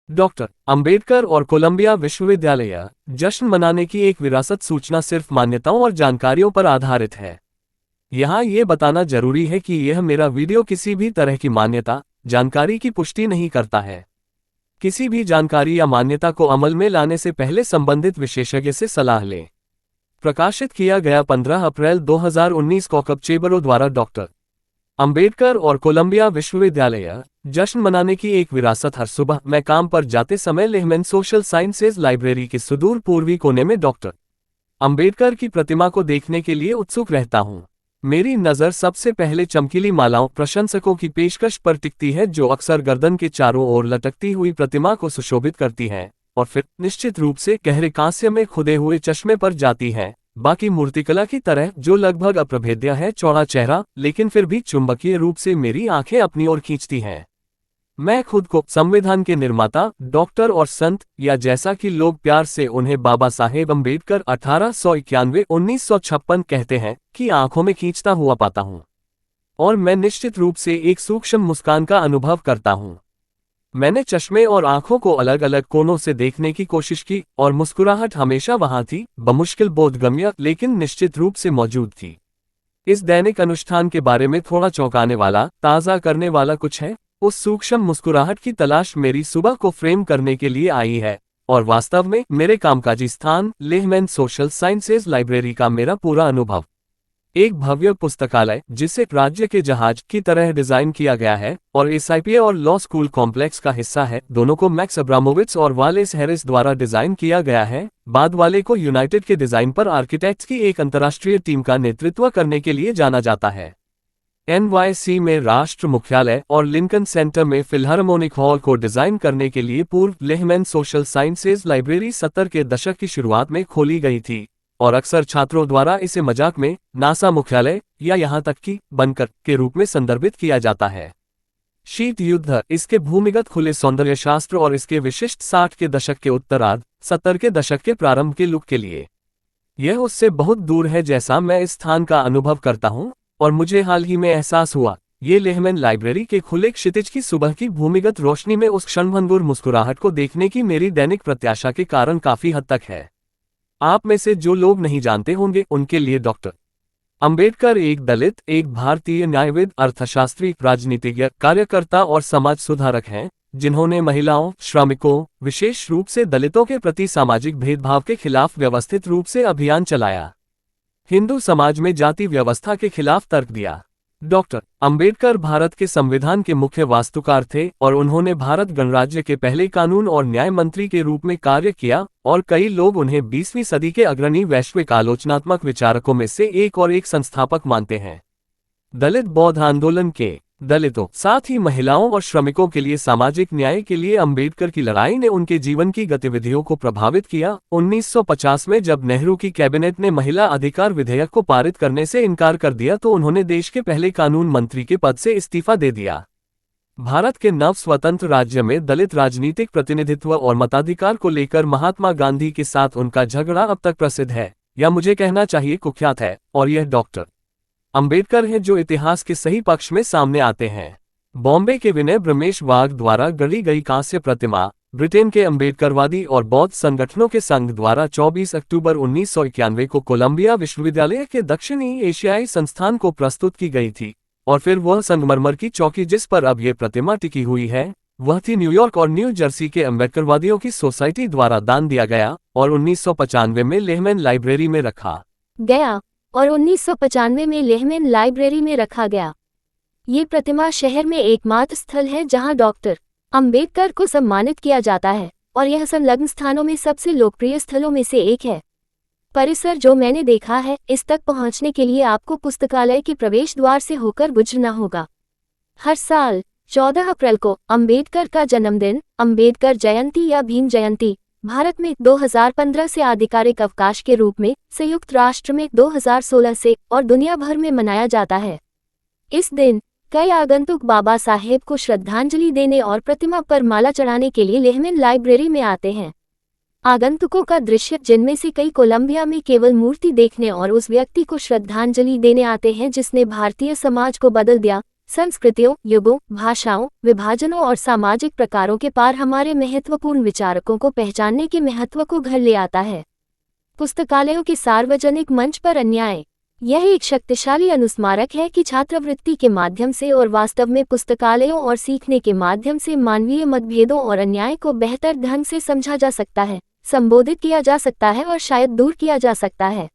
Doctor Ambedkar और Colombia विश्वविद्यालय जश्न मनाने की एक विरासत सूचना सिर्फ मान्यताओं और जानकारियों पर आधारित है। यहाँ ये बताना जरूरी है कि यह मेरा वीडियो किसी भी तरह की मान्यता जानकारी की पुष्टि नहीं करता है। किसी भी जानकारी या मान्यता को अमल में लाने से पहले संबंधित विशेषज्ञ से सलाह लें। प्रकाशित किया गया 15 अप्रैल 2019 को कपचेबरो द्वारा डॉक्टर अंबेडकर और कोलंबिया विश्वविद्यालय जश्न मनाने की एक विरासत। हर सुबह मैं काम पर जाते समय लेहमैन सोशल साइंसेज लाइब्रेरी के सुदूर पूर्वी कोने में डॉक्टर अंबेडकर की प्रतिमा को देखने के लिए उत्सुक रहता हूं। मेरी नज़र सबसे पहले चमकीली मालाओं प्रशंसकों की पेशकश पर टिकती है, जो अक्सर गर्दन के चारों ओर लटकती हुई प्रतिमा को सुशोभित करती है, और फिर निश्चित रूप से गहरे कांस्य में खुदे हुए चश्मे पर जाती है। बाकी मूर्तिकला की तरह जो लगभग अप्रभेद्य है, चौड़ा चेहरा लेकिन फिर भी चुंबकीय रूप से मेरी आंखें अपनी ओर खींचती हैं। मैं खुद को संविधान के निर्माता, डॉक्टर और संत, या जैसा कि लोग प्यार से उन्हें बाबा साहेब अम्बेडकर 1891-1956 कहते हैं, कि आंखों में खींचता हुआ पाता हूं। और मैं निश्चित रूप से एक सूक्ष्म मुस्कान का अनुभव करता हूं। मैंने चश्मे और आंखों को अलग अलग कोनों से देखने की कोशिश की, और मुस्कुराहट हमेशा वहां थी, बमुश्किल बोधगम्य लेकिन निश्चित रूप से मौजूद थी। इस दैनिक अनुष्ठान के बारे में थोड़ा चौंकाने वाला, ताज़ा करने वाला कुछ है। उस सूक्ष्म मुस्कुराहट की तलाश मेरी सुबह को फ्रेम करने के लिए आई है, और वास्तव में मेरे कामकाजी स्थान लेहमैन सोशल साइंसेज लाइब्रेरी का मेरा पूरा अनुभव। एक भव्य पुस्तकालय जिसे राज्य के जहाज की तरह डिजाइन किया गया है, और एसआईपीए और लॉ स्कूल कॉम्प्लेक्स का हिस्सा है। दोनों को मैक्स अब्रामोविच और वालेस हैरिस द्वारा डिजाइन किया गया है। बाद वाले को यूनाइटेड के डिजाइन पर आर्किटेक्ट्स की एक अंतर्राष्ट्रीय टीम का नेतृत्व करने के लिए जाना जाता है। NYC में राष्ट्र मुख्यालय और लिंकन सेंटर में फिलहार्मोनिक हॉल को डिजाइन करने के लिए पूर्व लेहमैन सोशल साइंसेज लाइब्रेरी 70 के दशक की शुरुआत में खोली गई थी, और अक्सर छात्रों द्वारा इसे मजाक में नासा मुख्यालय या यहां तक कि बंकर के रूप में संदर्भित किया जाता है। शीत युद्ध, इसके भूमिगत खुले सौंदर्य शास्त्र और इसके विशिष्ट 60 के दशक के उत्तरार्ध 70 के दशक के प्रारंभ के लुक के लिए यह उससे बहुत दूर है जैसा मैं इस स्थान का अनुभव करता हूं। और मुझे हाल ही में एहसास हुआ, ये लेहमैन लाइब्रेरी के खुले क्षितिज की सुबह की भूमिगत रोशनी में उस क्षणभंगुर मुस्कुराहट को देखने की मेरी दैनिक प्रत्याशा के कारण काफी हद तक है। आप में से जो लोग नहीं जानते होंगे, उनके लिए डॉक्टर अंबेडकर एक दलित, एक भारतीय न्यायविद, अर्थशास्त्री, राजनीतिज्ञ, कार्यकर्ता और समाज सुधारक हैं, जिन्होंने महिलाओं, श्रमिकों, विशेष रूप से दलितों के प्रति सामाजिक भेदभाव के खिलाफ व्यवस्थित रूप से अभियान चलाया। हिंदू समाज में जाति व्यवस्था के खिलाफ तर्क दिया। डॉक्टर अंबेडकर भारत के संविधान के मुख्य वास्तुकार थे, और उन्होंने भारत गणराज्य के पहले कानून और न्याय मंत्री के रूप में कार्य किया, और कई लोग उन्हें 20वीं सदी के अग्रणी वैश्विक आलोचनात्मक विचारकों में से एक और एक संस्थापक मानते हैं। दलित बौद्ध आंदोलन के दलितों, साथ ही महिलाओं और श्रमिकों के लिए सामाजिक न्याय के लिए अंबेडकर की लड़ाई ने उनके जीवन की गतिविधियों को प्रभावित किया। 1950 में जब नेहरू की कैबिनेट ने महिला अधिकार विधेयक को पारित करने से इनकार कर दिया, तो उन्होंने देश के पहले कानून मंत्री के पद से इस्तीफा दे दिया। भारत के नव स्वतंत्र राज्य में दलित राजनीतिक प्रतिनिधित्व और मताधिकार को लेकर महात्मा गांधी के साथ उनका झगड़ा अब तक प्रसिद्ध है, या मुझे कहना चाहिए कुख्यात है, और यह डॉक्टर अंबेडकर हैं जो इतिहास के सही पक्ष में सामने आते हैं। बॉम्बे के विनय ब्रह्मेश वाघ द्वारा गढ़ी गई कांस्य प्रतिमा, ब्रिटेन के अंबेडकरवादी और बौद्ध संगठनों के संघ द्वारा 24 अक्टूबर 1991 को कोलंबिया विश्वविद्यालय के दक्षिणी एशियाई संस्थान को प्रस्तुत की गई थी, और फिर वह संगमरमर की चौकी जिस पर अब ये प्रतिमा टिकी हुई है, वह थी न्यूयॉर्क और न्यू जर्सी के अंबेडकरवादियों की सोसाइटी द्वारा दान दिया गया, और 1995 में लेहमैन लाइब्रेरी में रखा गया ये प्रतिमा शहर में एकमात्र स्थल है जहां डॉक्टर अंबेडकर को सम्मानित किया जाता है, और यह संलग्न स्थानों में सबसे लोकप्रिय स्थलों में से एक है। परिसर जो मैंने देखा है, इस तक पहुंचने के लिए आपको पुस्तकालय के प्रवेश द्वार से होकर गुजरना होगा। हर साल 14 अप्रैल को अंबेडकर का जन्मदिन, अंबेडकर जयंती या भीम जयंती, भारत में 2015 से आधिकारिक अवकाश के रूप में, संयुक्त राष्ट्र में 2016 से और दुनिया भर में मनाया जाता है। इस दिन कई आगंतुक बाबा साहेब को श्रद्धांजलि देने और प्रतिमा पर माला चढ़ाने के लिए लेहमैन लाइब्रेरी में आते हैं। आगंतुकों का दृश्य, जिनमें से कई कोलंबिया में केवल मूर्ति देखने और उस व्यक्ति को श्रद्धांजलि देने आते हैं जिसने भारतीय समाज को बदल दिया, संस्कृतियों, युगों, भाषाओं, विभाजनों और सामाजिक प्रकारों के पार हमारे महत्वपूर्ण विचारकों को पहचानने के महत्व को घर ले आता है। पुस्तकालयों के सार्वजनिक मंच पर अन्याय। यह एक शक्तिशाली अनुस्मारक है कि छात्रवृत्ति के माध्यम से और वास्तव में पुस्तकालयों और सीखने के माध्यम से मानवीय मतभेदों और अन्याय को बेहतर ढंग से समझा जा सकता है, संबोधित किया जा सकता है और शायद दूर किया जा सकता है।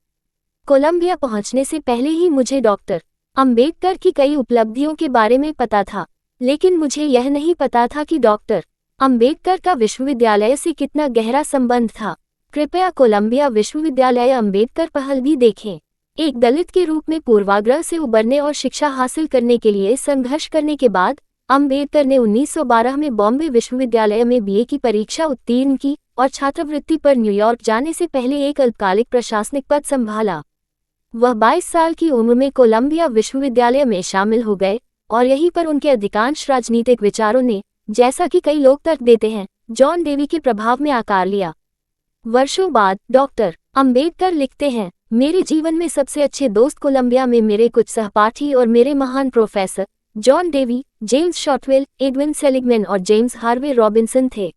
कोलंबिया पहुंचने से पहले ही मुझे डॉक्टर अंबेडकर की कई उपलब्धियों के बारे में पता था, लेकिन मुझे यह नहीं पता था कि डॉक्टर अंबेडकर का विश्वविद्यालय से कितना गहरा संबंध था। कृपया कोलंबिया विश्वविद्यालय अंबेडकर पहल भी देखें। एक दलित के रूप में पूर्वाग्रह से उबरने और शिक्षा हासिल करने के लिए संघर्ष करने के बाद अंबेडकर ने 1912 में बॉम्बे विश्वविद्यालय में बीए की परीक्षा उत्तीर्ण की और छात्रवृत्ति पर न्यूयॉर्क जाने से पहले एक अल्पकालिक प्रशासनिक पद संभाला। वह 22 साल की उम्र में कोलंबिया विश्वविद्यालय में शामिल हो गए और यहीं पर उनके अधिकांश राजनीतिक विचारों ने, जैसा कि कई लोग तर्क देते हैं, जॉन डेवी के प्रभाव में आकार लिया। वर्षों बाद डॉक्टर अंबेडकर लिखते हैं, मेरे जीवन में सबसे अच्छे दोस्त कोलंबिया में मेरे कुछ सहपाठी और मेरे महान professor John Dewey, James Shotwell, Edwin Seligman और जेम्स हार्वे रॉबिन्सन थे।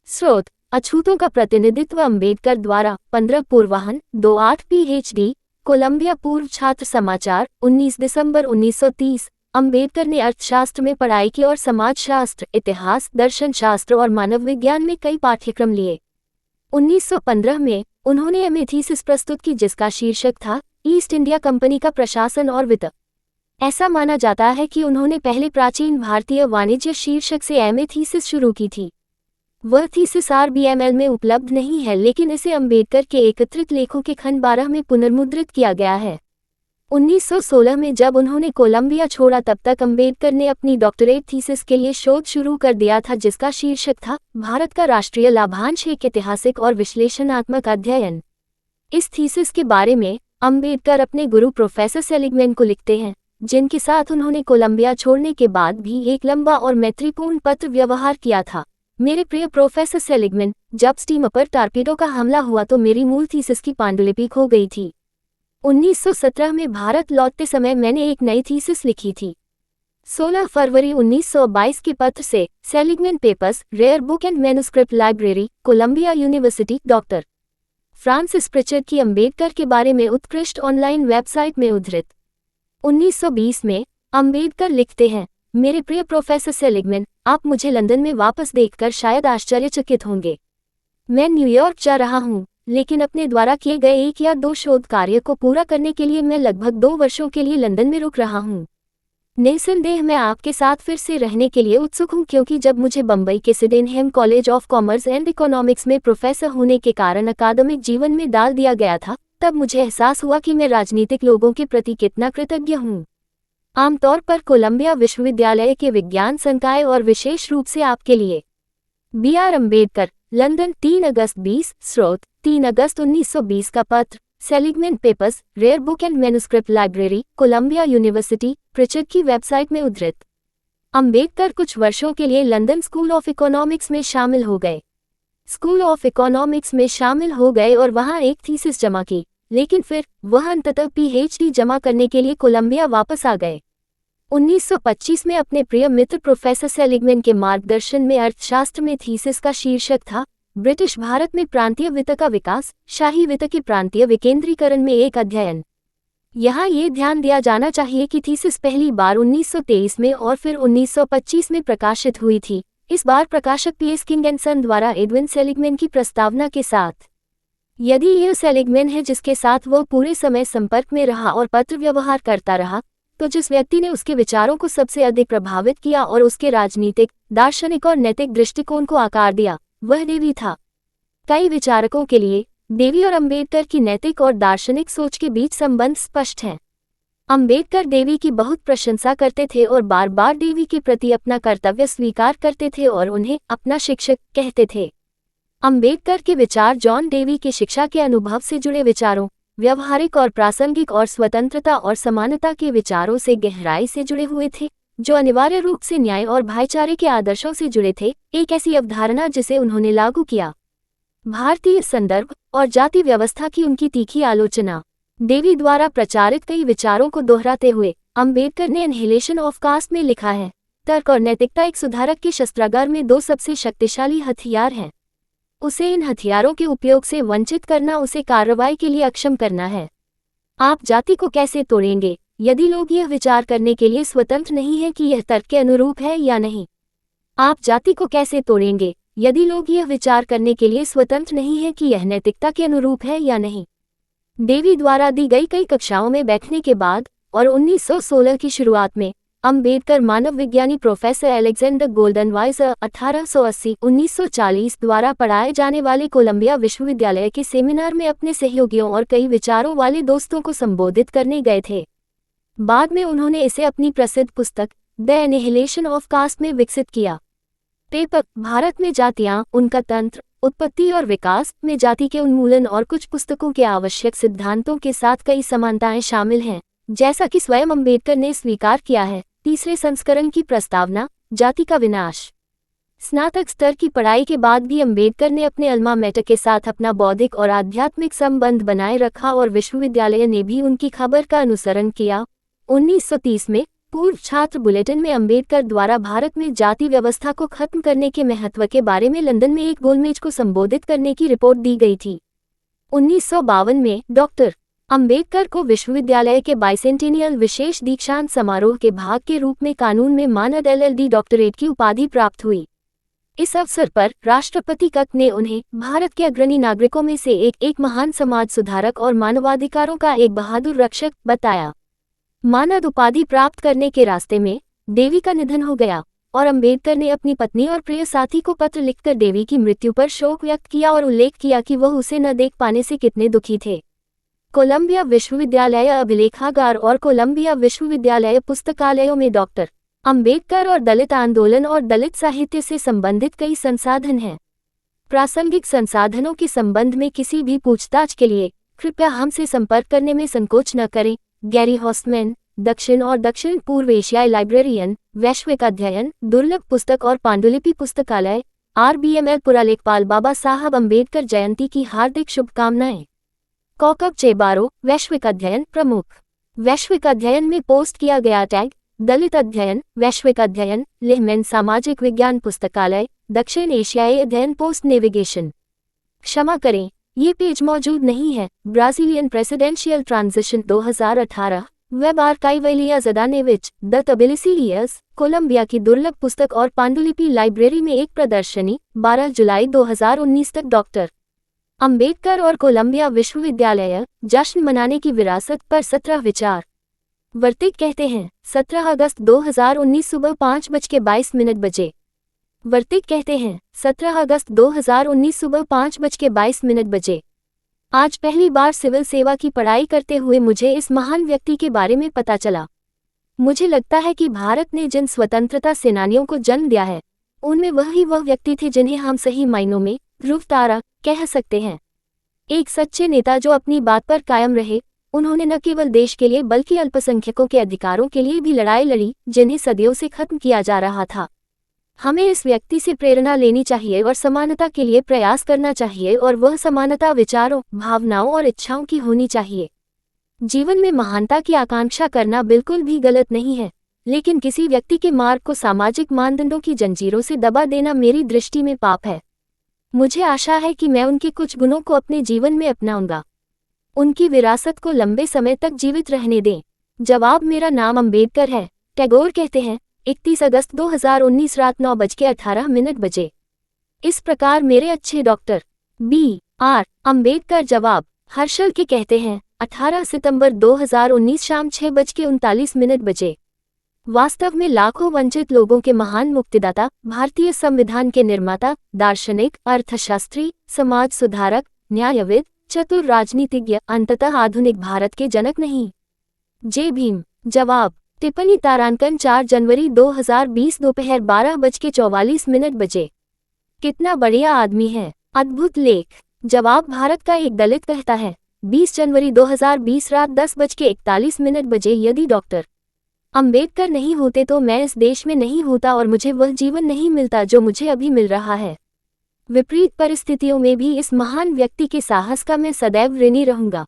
स्रोत: अछूतों का प्रतिनिधित्व अंबेडकर द्वारा 15 पूर्वाहन 28 PhD, कोलंबिया पूर्व छात्र समाचार 19 दिसंबर 1930। अंबेडकर ने अर्थशास्त्र में पढ़ाई की और समाजशास्त्र, इतिहास, दर्शनशास्त्र और मानव विज्ञान में कई पाठ्यक्रम लिए। 1915 में उन्होंने एमए थीसिस प्रस्तुत की जिसका शीर्षक था ईस्ट इंडिया कंपनी का प्रशासन और वित्त। ऐसा माना जाता है कि उन्होंने पहले प्राचीन भारतीय वाणिज्य शीर्षक से एमए थीसिस शुरू की थी। वह थीसिस RBML में उपलब्ध नहीं है, लेकिन इसे अंबेडकर के एकत्रित लेखों के खंड 12 में पुनर्मुद्रित किया गया है। 1916 में जब उन्होंने कोलंबिया छोड़ा तब तक अंबेडकर ने अपनी डॉक्टरेट थीसिस के लिए शोध शुरू कर दिया था जिसका शीर्षक था भारत का राष्ट्रीय लाभांश, एक ऐतिहासिक और विश्लेषणात्मक अध्ययन। इस थीसिस के बारे में अंबेडकर अपने गुरु प्रोफेसर सेलिगमैन को लिखते हैं, जिनके साथ उन्होंने कोलंबिया छोड़ने के बाद भी एक लंबा और मैत्रीपूर्ण पत्र व्यवहार किया था। मेरे प्रिय प्रोफेसर सेलिगमैन, जब स्टीमर पर टारपीडो का हमला हुआ तो मेरी मूल थीसिस की पांडुलिपि खो गई थी। 1917 में भारत लौटते समय मैंने एक नई थीसिस लिखी थी। 16 फरवरी 1922 के पत्र से Seligman papers, rare book and manuscript library, Columbia University, doctor Francis Pritchard की अंबेडकर के बारे में उत्कृष्ट ऑनलाइन वेबसाइट में उद्धृत। 1920 में अंबेडकर लिखते हैं, मेरे प्रिय प्रोफेसर सेलिगमैन, आप मुझे लंदन में वापस देखकर शायद आश्चर्यचकित होंगे। मैं न्यूयॉर्क जा रहा हूँ, लेकिन अपने द्वारा किए गए 1 या 2 शोध कार्य को पूरा करने के लिए मैं लगभग 2 वर्षों के लिए लंदन में रुक रहा हूँ। निस्संदेह मैं आपके साथ फिर से रहने के लिए उत्सुक हूँ, क्योंकि जब मुझे बम्बई के Sydenham college of commerce and economics में प्रोफेसर होने के कारण अकादमिक जीवन में डाल दिया गया था, तब मुझे एहसास हुआ कि मैं राजनीतिक लोगों के प्रति कितना कृतज्ञ हूँ। आमतौर पर कोलंबिया विश्वविद्यालय के विज्ञान संकाय और विशेष रूप से आपके लिए। BR अम्बेडकर, लंदन 3 अगस्त 20। स्रोत: 3 अगस्त 1920 का पत्र, Seligman papers, rare book and manuscript library, Columbia University, Pritchard की वेबसाइट में उद्धृत। अम्बेडकर कुछ वर्षों के लिए लंदन स्कूल ऑफ इकोनॉमिक्स में शामिल हो गए। स्कूल ऑफ इकोनॉमिक्स में शामिल हो गए और वहां एक थीसिस जमा की, लेकिन फिर वह अंततः PhD जमा करने के लिए कोलंबिया वापस आ गए। 1925 में अपने प्रिय मित्र प्रोफेसर सेलिगमैन के मार्गदर्शन में अर्थशास्त्र में थीसिस का शीर्षक था ब्रिटिश भारत में प्रांतीय वित्त का विकास, शाही वित्त के प्रांतीय विकेंद्रीकरण में एक अध्ययन। यहाँ ये ध्यान दिया जाना चाहिए कि थीसिस पहली बार 1923 में और फिर 1925 में प्रकाशित हुई थी, इस बार प्रकाशक PS किंग एंड सन द्वारा एडविन सेलिगमैन की प्रस्तावना के साथ। यदि यह सेलिगमैन है जिसके साथ वह पूरे समय संपर्क में रहा और पत्र व्यवहार करता रहा, तो जिस व्यक्ति ने उसके विचारों को सबसे अधिक प्रभावित किया और उसके राजनीतिक, दार्शनिक और नैतिक दृष्टिकोण को आकार दिया, वह डेवी था। कई विचारकों के लिए डेवी और अंबेडकर की नैतिक और दार्शनिक सोच के बीच संबंध स्पष्ट है। अंबेडकर डेवी की बहुत प्रशंसा करते थे और बार बार डेवी के प्रति अपना कर्तव्य स्वीकार करते थे और उन्हें अपना शिक्षक कहते थे। अंबेडकर के विचार जॉन डेवी के शिक्षा के अनुभव से जुड़े विचारों, व्यवहारिक और प्रासंगिक और स्वतंत्रता और समानता के विचारों से गहराई से जुड़े हुए थे, जो अनिवार्य रूप से न्याय और भाईचारे के आदर्शों से जुड़े थे, एक ऐसी अवधारणा जिसे उन्होंने लागू किया। भारतीय संदर्भ और जाति व्यवस्था की उनकी तीखी आलोचना। डेवी द्वारा प्रचारित कई विचारों को दोहराते हुए अंबेडकर ने एनहिलेशन ऑफ कास्ट में लिखा है, तर्क और नैतिकता एक सुधारक के शस्त्रागार में दो सबसे शक्तिशाली हथियार हैं। उसे इन हथियारों के उपयोग से वंचित करना उसे कार्रवाई के लिए अक्षम करना है। आप जाति को कैसे तोड़ेंगे यदि लोग यह विचार करने के लिए स्वतंत्र नहीं हैं कि यह तर्क के अनुरूप है या नहीं? आप जाति को कैसे तोड़ेंगे यदि लोग यह विचार करने के लिए स्वतंत्र नहीं हैं कि यह नैतिकता के अनुरूप है या नहीं? डेवी द्वारा दी गई कई कक्षाओं में बैठने के बाद और 1916 की शुरुआत में अंबेडकर मानव विज्ञानी प्रोफेसर अलेक्जेंडर गोल्डनवाइजर 1880-1940 द्वारा पढ़ाए जाने वाले कोलंबिया विश्वविद्यालय के सेमिनार में अपने सहयोगियों और कई विचारों वाले दोस्तों को संबोधित करने गए थे। बाद में उन्होंने इसे अपनी प्रसिद्ध पुस्तक द एनिहिलेशन ऑफ कास्ट में विकसित किया। पेपर भारत में जातियां, उनका तंत्र, उत्पत्ति और विकास में जाति के उन्मूलन और कुछ पुस्तकों के आवश्यक सिद्धांतों के साथ कई समानताएं शामिल हैं, जैसा कि स्वयं अंबेडकर ने स्वीकार किया है। तीसरे संस्करण की प्रस्तावना, जाति का विनाश। स्नातक स्तर की पढ़ाई के बाद भी अंबेडकर ने अपने अल्मा मैटर के साथ अपना बौद्धिक और आध्यात्मिक संबंध बनाए रखा और विश्वविद्यालय ने भी उनकी खबर का अनुसरण किया। 1930 में पूर्व छात्र बुलेटिन में अंबेडकर द्वारा भारत में जाति व्यवस्था को खत्म करने के महत्व के बारे में लंदन में एक गोलमेज को संबोधित करने की रिपोर्ट दी गई थी। 1952 में डॉक्टर अंबेडकर को विश्वविद्यालय के बाइसेंटेनियल विशेष दीक्षांत समारोह के भाग के रूप में कानून में मानद LL.D डॉक्टरेट की उपाधि प्राप्त हुई। इस अवसर पर राष्ट्रपति कक ने उन्हें भारत के अग्रणी नागरिकों में से एक महान समाज सुधारक और मानवाधिकारों का एक बहादुर रक्षक बताया। मानद उपाधि प्राप्त करने के रास्ते में डेवी का निधन हो गया और अंबेडकर ने अपनी पत्नी और प्रिय साथी को पत्र लिखकर डेवी की मृत्यु पर शोक व्यक्त किया और उल्लेख किया कि वह उसे न देख पाने से कितने दुखी थे। कोलंबिया विश्वविद्यालय अभिलेखागार और कोलंबिया विश्वविद्यालय पुस्तकालयों में डॉक्टर अंबेडकर और दलित आंदोलन और दलित साहित्य से संबंधित कई संसाधन हैं। प्रासंगिक संसाधनों के संबंध में किसी भी पूछताछ के लिए कृपया हमसे संपर्क करने में संकोच न करें। गैरी हॉस्टमैन, दक्षिण और दक्षिण पूर्व एशियाई लाइब्रेरियन, वैश्विक अध्ययन, दुर्लभ पुस्तक और पांडुलिपि पुस्तकालय, RBML पुरालेखपाल। बाबा साहब अंबेडकर जयंती की हार्दिक शुभकामनाएं। कॉकब चेबारो, वैश्विक अध्ययन प्रमुख। वैश्विक अध्ययन में पोस्ट किया गया टैग, दलित अध्ययन, वैश्विक अध्ययन, लेहमैन सामाजिक विज्ञान पुस्तकालय, दक्षिण एशियाई अध्ययन पोस्ट नेविगेशन। क्षमा करें, ये पेज मौजूद नहीं है। Brazilian presidential transition 2018, web archive Ilia Zdanevich, the तबिलिसीलियस, कोलंबिया की दुर्लभ पुस्तक और पांडुलिपि लाइब्रेरी में एक प्रदर्शनी, 12 जुलाई 2019 तक। डॉक्टर अंबेडकर और कोलंबिया विश्वविद्यालय, जश्न मनाने की विरासत पर 17 विचार। वर्तिक कहते हैं 17 अगस्त 2019 सुबह 5:22 बजे। वर्तिक कहते हैं 17 अगस्त 2019 सुबह 5:22 बजे। आज पहली बार सिविल सेवा की पढ़ाई करते हुए मुझे इस महान व्यक्ति के बारे में पता चला। मुझे लगता है कि भारत ने जिन स्वतंत्रता सेनानियों को जन्म दिया है उनमें वह व्यक्ति थे जिन्हें हम सही मायनों में ध्रुव तारा कह सकते हैं। एक सच्चे नेता जो अपनी बात पर कायम रहे। उन्होंने न केवल देश के लिए बल्कि अल्पसंख्यकों के अधिकारों के लिए भी लड़ाई लड़ी जिन्हें सदियों से खत्म किया जा रहा था। हमें इस व्यक्ति से प्रेरणा लेनी चाहिए और समानता के लिए प्रयास करना चाहिए और वह समानता विचारों, भावनाओं और इच्छाओं की होनी चाहिए। जीवन में महानता की आकांक्षा करना बिल्कुल भी गलत नहीं है, लेकिन किसी व्यक्ति के मार्ग को सामाजिक मानदंडों की जंजीरों से दबा देना मेरी दृष्टि में पाप है। मुझे आशा है कि मैं उनके कुछ गुणों को अपने जीवन में अपनाऊंगा। उनकी विरासत को लंबे समय तक जीवित रहने दें। जवाब, मेरा नाम अंबेडकर है। टैगोर कहते हैं 31 अगस्त 2019 रात 9:18 बजे। इस प्रकार मेरे अच्छे डॉक्टर B.R. अंबेडकर। जवाब, हर्षल के कहते हैं 18 सितंबर 2019 शाम 6:39 बजे। वास्तव में लाखों वंचित लोगों के महान मुक्तिदाता, भारतीय संविधान के निर्माता, दार्शनिक, अर्थशास्त्री, समाज सुधारक, न्यायविद, चतुर राजनीतिज्ञ, अंततः आधुनिक भारत के जनक नहीं। जे भीम। जवाब, टिप्पणी तारांकन 4 जनवरी 2020 दोपहर 12:44 बजे। कितना बढ़िया आदमी है, अद्भुत लेख। जवाब, भारत का एक दलित कहता है 20 जनवरी 2020 रात 10:41 बजे, यदि डॉक्टर अंबेडकर नहीं होते तो मैं इस देश में नहीं होता और मुझे वह जीवन नहीं मिलता जो मुझे अभी मिल रहा है। विपरीत परिस्थितियों में भी इस महान व्यक्ति के साहस का मैं सदैव ऋणी रहूंगा।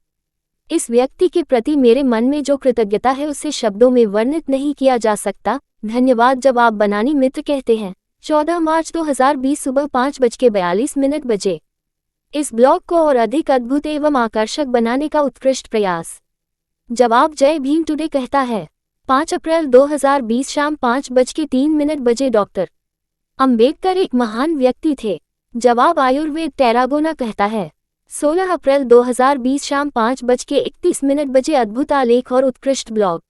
इस व्यक्ति के प्रति मेरे मन में जो कृतज्ञता है उसे शब्दों में वर्णित नहीं किया जा सकता। धन्यवाद। जवाब बनानी मित्र कहते हैं 14 मार्च 2020 सुबह 5:42 बजे। इस ब्लॉग को और अधिक अद्भुत एवं आकर्षक बनाने का उत्कृष्ट प्रयास। जवाब जय भीम टुडे कहता है 5 अप्रैल 2020 शाम 5:03 बजे। डॉक्टर अंबेडकर एक महान व्यक्ति थे। जवाब आयुर्वेद टेरागोना कहता है 16 अप्रैल 2020 शाम 5:31 बजे। अद्भुत आलेख और उत्कृष्ट ब्लॉग।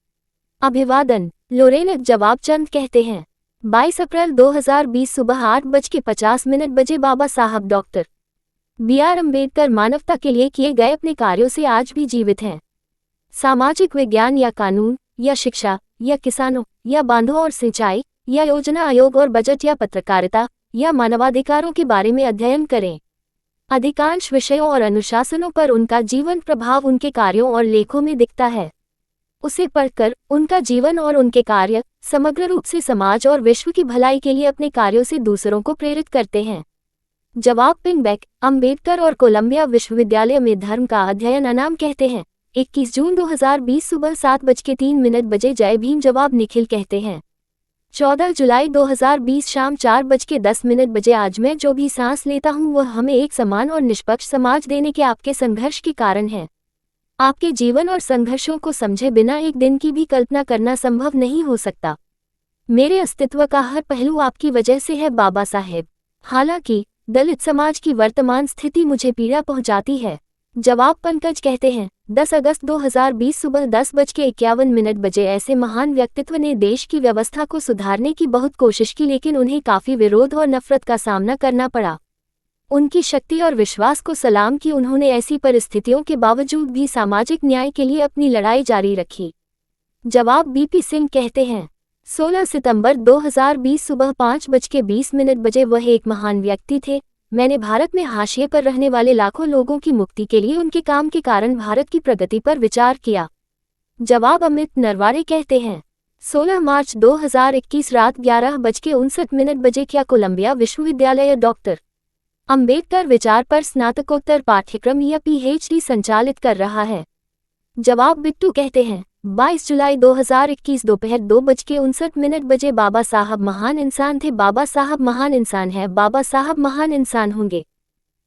अभिवादन लोरेन। जवाब चंद कहते हैं 22 अप्रैल 2020 सुबह 8:50 बजे। बाबा साहब डॉक्टर B.R. अम्बेडकर मानवता के लिए किए गए अपने कार्यों से आज भी जीवित हैं। सामाजिक विज्ञान या कानून या शिक्षा या किसानों या बांधों और सिंचाई या योजना आयोग और बजट या पत्रकारिता या मानवाधिकारों के बारे में अध्ययन करें। अधिकांश विषयों और अनुशासनों पर उनका जीवन प्रभाव उनके कार्यों और लेखों में दिखता है। उसे पढ़कर उनका जीवन और उनके कार्य समग्र रूप से समाज और विश्व की भलाई के लिए अपने कार्यों से दूसरों को प्रेरित करते हैं। जवाब पिंगबेक अंबेडकर और कोलंबिया विश्वविद्यालय में धर्म का अध्ययन अनाम कहते हैं 21 जून 2020 सुबह 7:03 बजे। जय भीम। जवाब निखिल कहते हैं 14 जुलाई 2020 शाम 4:10 बजे। आज मैं जो भी सांस लेता हूँ वह हमें एक समान और निष्पक्ष समाज देने के आपके संघर्ष के कारण है। आपके जीवन और संघर्षों को समझे बिना एक दिन की भी कल्पना करना संभव नहीं हो सकता। मेरे अस्तित्व का हर पहलू आपकी वजह से है बाबा साहेब। हालांकि दलित समाज की वर्तमान स्थिति मुझे पीड़ा पहुंचाती है। जवाब पंकज कहते हैं 10 अगस्त 2020 सुबह 10:51 बजे। ऐसे महान व्यक्तित्व ने देश की व्यवस्था को सुधारने की बहुत कोशिश की, लेकिन उन्हें काफी विरोध और नफरत का सामना करना पड़ा। उनकी शक्ति और विश्वास को सलाम कि उन्होंने ऐसी परिस्थितियों के बावजूद भी सामाजिक न्याय के लिए अपनी लड़ाई जारी रखी। जवाब BP सिंह कहते हैं 16 सितंबर 2020 सुबह 5:20 बजे। वह एक महान व्यक्ति थे। मैंने भारत में हाशिए पर रहने वाले लाखों लोगों की मुक्ति के लिए उनके काम के कारण भारत की प्रगति पर विचार किया। जवाब अमित नरवाड़े कहते हैं 16 मार्च 2021 रात 11:59 बजे। क्या कोलंबिया विश्वविद्यालय डॉक्टर अंबेडकर विचार पर स्नातकोत्तर पाठ्यक्रम या PhD संचालित कर रहा है? जवाब बिट्टू कहते हैं 22 जुलाई 2021 दोपहर 2:59 बजे। बाबा साहब महान इंसान थे। बाबा साहब महान इंसान है। बाबा साहब महान इंसान होंगे।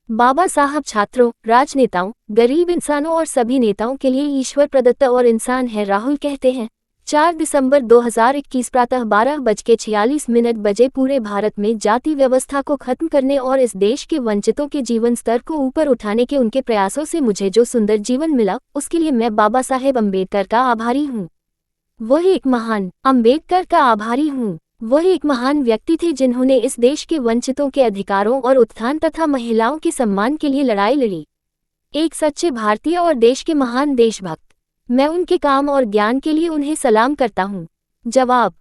बाबा साहब छात्रों, राजनेताओं, गरीब इंसानों और सभी नेताओं के लिए ईश्वर प्रदत्त और इंसान है। राहुल कहते हैं 4 दिसंबर 2021 प्रातः 12:46 बजे। पूरे भारत में जाति व्यवस्था को खत्म करने और इस देश के वंचितों के जीवन स्तर को ऊपर उठाने के उनके प्रयासों से मुझे जो सुंदर जीवन मिला उसके लिए मैं बाबा साहेब अम्बेडकर का आभारी हूँ। वह एक महान अम्बेडकर का आभारी हूँ। वह एक महान व्यक्ति थे जिन्होंने इस देश के वंचितों के अधिकारों और उत्थान तथा महिलाओं के सम्मान के लिए लड़ाई लड़ी। एक सच्चे भारतीय और देश के महान देशभक्त। मैं उनके काम और ज्ञान के लिए उन्हें सलाम करता हूँ। जवाब